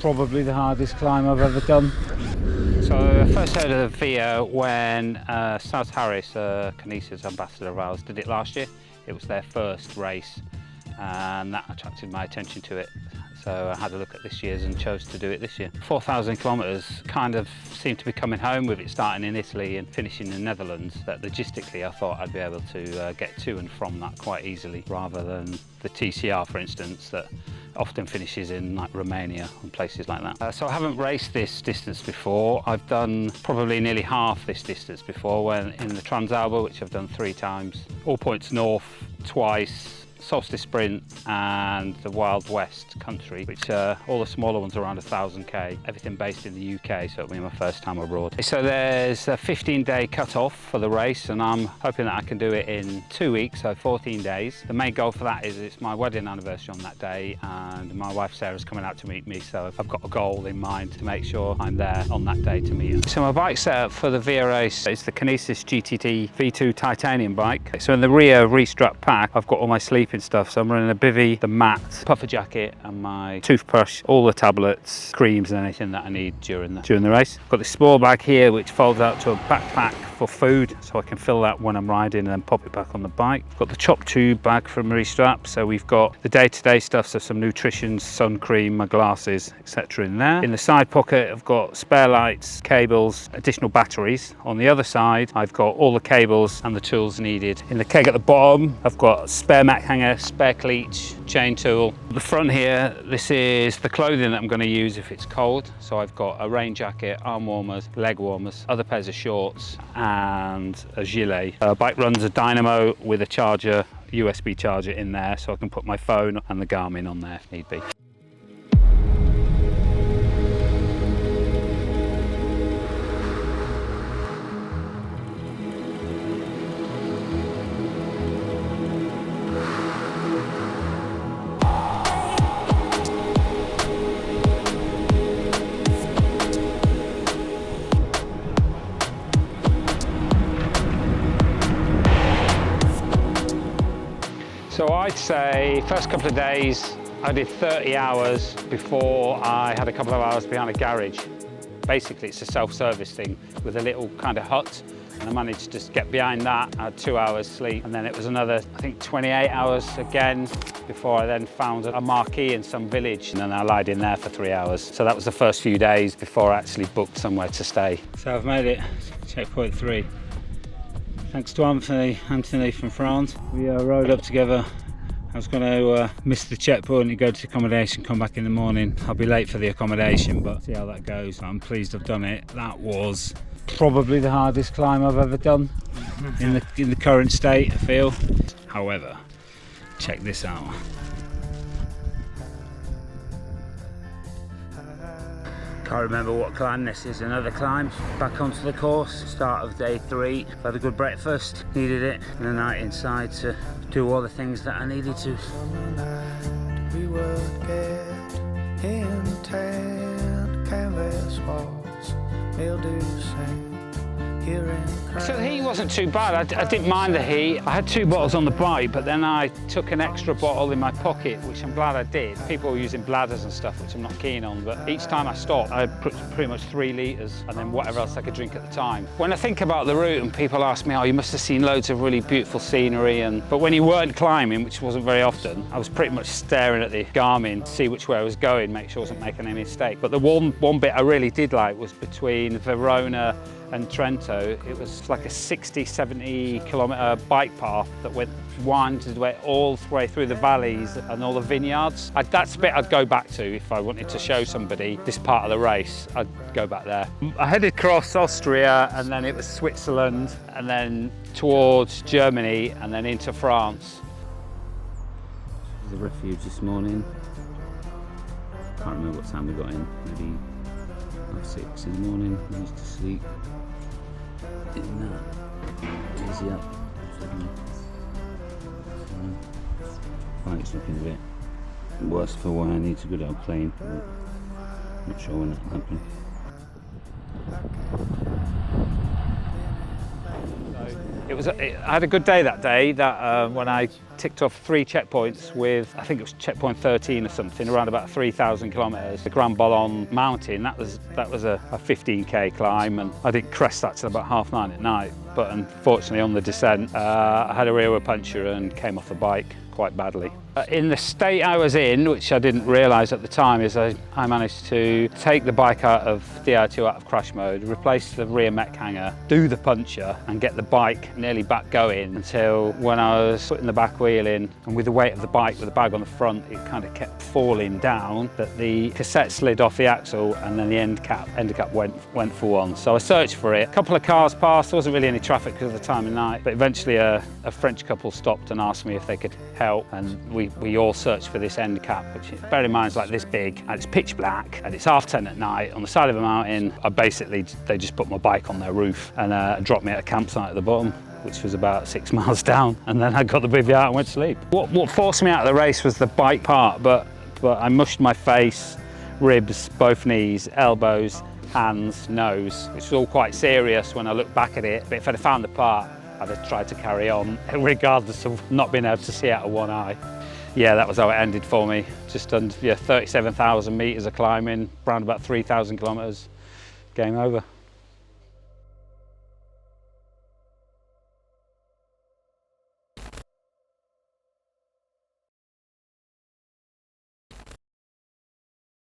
probably the hardest climb I've ever done. So I first heard of the Via when South Harris, Kinesis ambassador of ours, did it last year. It was their first race and that attracted my attention to it. So I had a look at this year's and chose to do it this year. 4,000 kilometres kind of seemed to be coming home with it starting in Italy and finishing in the Netherlands. That logistically I thought I'd be able to get to and from that quite easily, rather than the TCR, for instance, that often finishes in like Romania and places like that. So I haven't raced this distance before. I've done probably nearly half this distance before, when in the Transalba, which I've done 3 times, All Points North twice, Solstice Sprint and the Wild West Country, which all the smaller ones are around 1,000k, everything based in the UK, so it'll be my first time abroad. So there's a 15-day cut-off for the race, and I'm hoping that I can do it in 2 weeks, so 14 days. The main goal for that is it's my wedding anniversary on that day, and my wife Sarah's coming out to meet me, so I've got a goal in mind to make sure I'm there on that day to meet her. So my bike setup for the Via race is the Kinesis GTT V2 titanium bike. So in the rear restrap pack, I've got all my sleeping stuff, so I'm running a bivvy, the mat, puffer jacket and my toothbrush, all the tablets, creams and anything that I need during the race. I've got this small bag here which folds out to a backpack for food, so I can fill that when I'm riding and then pop it back on the bike. I've got the chop tube bag from Restrap, so we've got the day-to-day stuff, so some nutrition, sun cream, my glasses, etc. in there. In the side pocket I've got spare lights, cables, additional batteries. On the other side I've got all the cables and the tools needed. In the keg at the bottom I've got spare mat hanger, spare cleats, chain tool. The front here, this is the clothing that I'm going to use if it's cold. So I've got a rain jacket, arm warmers, leg warmers, other pairs of shorts and a gilet. Bike runs a dynamo with a charger, USB charger in there, so I can put my phone and the Garmin on there if need be. So I'd say first couple of days I did 30 hours before I had a couple of hours behind a garage. Basically it's a self-service thing with a little kind of hut, and I managed to get behind that. I had 2 hours sleep, and then it was another, I think 28 hours again before I then found a marquee in some village, and then I lied in there for 3 hours. So that was the first few days before I actually booked somewhere to stay. So I've made it, checkpoint 3. Thanks to Anthony from France. We rode up together. I was going to miss the checkpoint and go to accommodation, come back in the morning. I'll be late for the accommodation, but see how that goes. I'm pleased I've done it. That was probably the hardest climb I've ever done in the current state, I feel. However, check this out. Can't remember what climb this is. Another climb back onto the course. Start of day 3. Had a good breakfast, needed it, and a night inside to do all the things that I needed to. We would get in the tent, canvas walls, mildew sand. So the heat wasn't too bad. I didn't mind the heat. I had 2 bottles on the bike, but then I took an extra bottle in my pocket, which I'm glad I did. People were using bladders and stuff, which I'm not keen on, but each time I stopped, I had pretty much 3 litres and then whatever else I could drink at the time. When I think about the route and people ask me, oh, you must have seen loads of really beautiful scenery, but when you weren't climbing, which wasn't very often, I was pretty much staring at the Garmin to see which way I was going, make sure I wasn't making any mistake. But the one bit I really did like was between Verona and Trento. It was like a 60-70 kilometre bike path that winded all the way through the valleys and all the vineyards. That's the bit I'd go back to if I wanted to show somebody this part of the race. I'd go back there. I headed across Austria, and then it was Switzerland, and then towards Germany, and then into France. The refuge this morning. Can't remember what time we got in. Maybe half 6 in the morning. Managed to sleep in that. Easy up. Bike's looking a bit worse for why I need to go down plane. Not sure when that'll happen. I had a good day that day. When I ticked off 3 checkpoints with, I think it was checkpoint 13 or something, around about 3,000 kilometres. The Grand Ballon mountain, that was a 15k climb, and I didn't crest that till about 9:30 at night. But unfortunately on the descent, I had a rear wheel puncture and came off the bike quite badly. In the state I was in, which I didn't realise at the time, is I managed to take the bike out of DI2 out of crash mode, replace the rear mech hanger, do the puncture and get the bike nearly back going until when I was putting the back wheel in, and with the weight of the bike with the bag on the front, it kind of kept falling down, that the cassette slid off the axle and then the end cap went for one. So I searched for it. A couple of cars passed, there wasn't really any traffic because of the time of night, but eventually a French couple stopped and asked me if they could help, and we all searched for this end cap, which, bear in mind, is like this big, and it's pitch black, and it's 10:30 at night on the side of a mountain. They just put my bike on their roof and dropped me at a campsite at the bottom, which was about 6 miles down, and then I got the bivvy out and went to sleep. What forced me out of the race was the bike part, but I mushed my face, ribs, both knees, elbows, hands, nose, which was all quite serious when I look back at it. But if I'd have found the part, I'd have tried to carry on, regardless of not being able to see out of one eye. Yeah, that was how it ended for me. Just under 37,000 metres of climbing, around about 3,000 kilometres. Game over.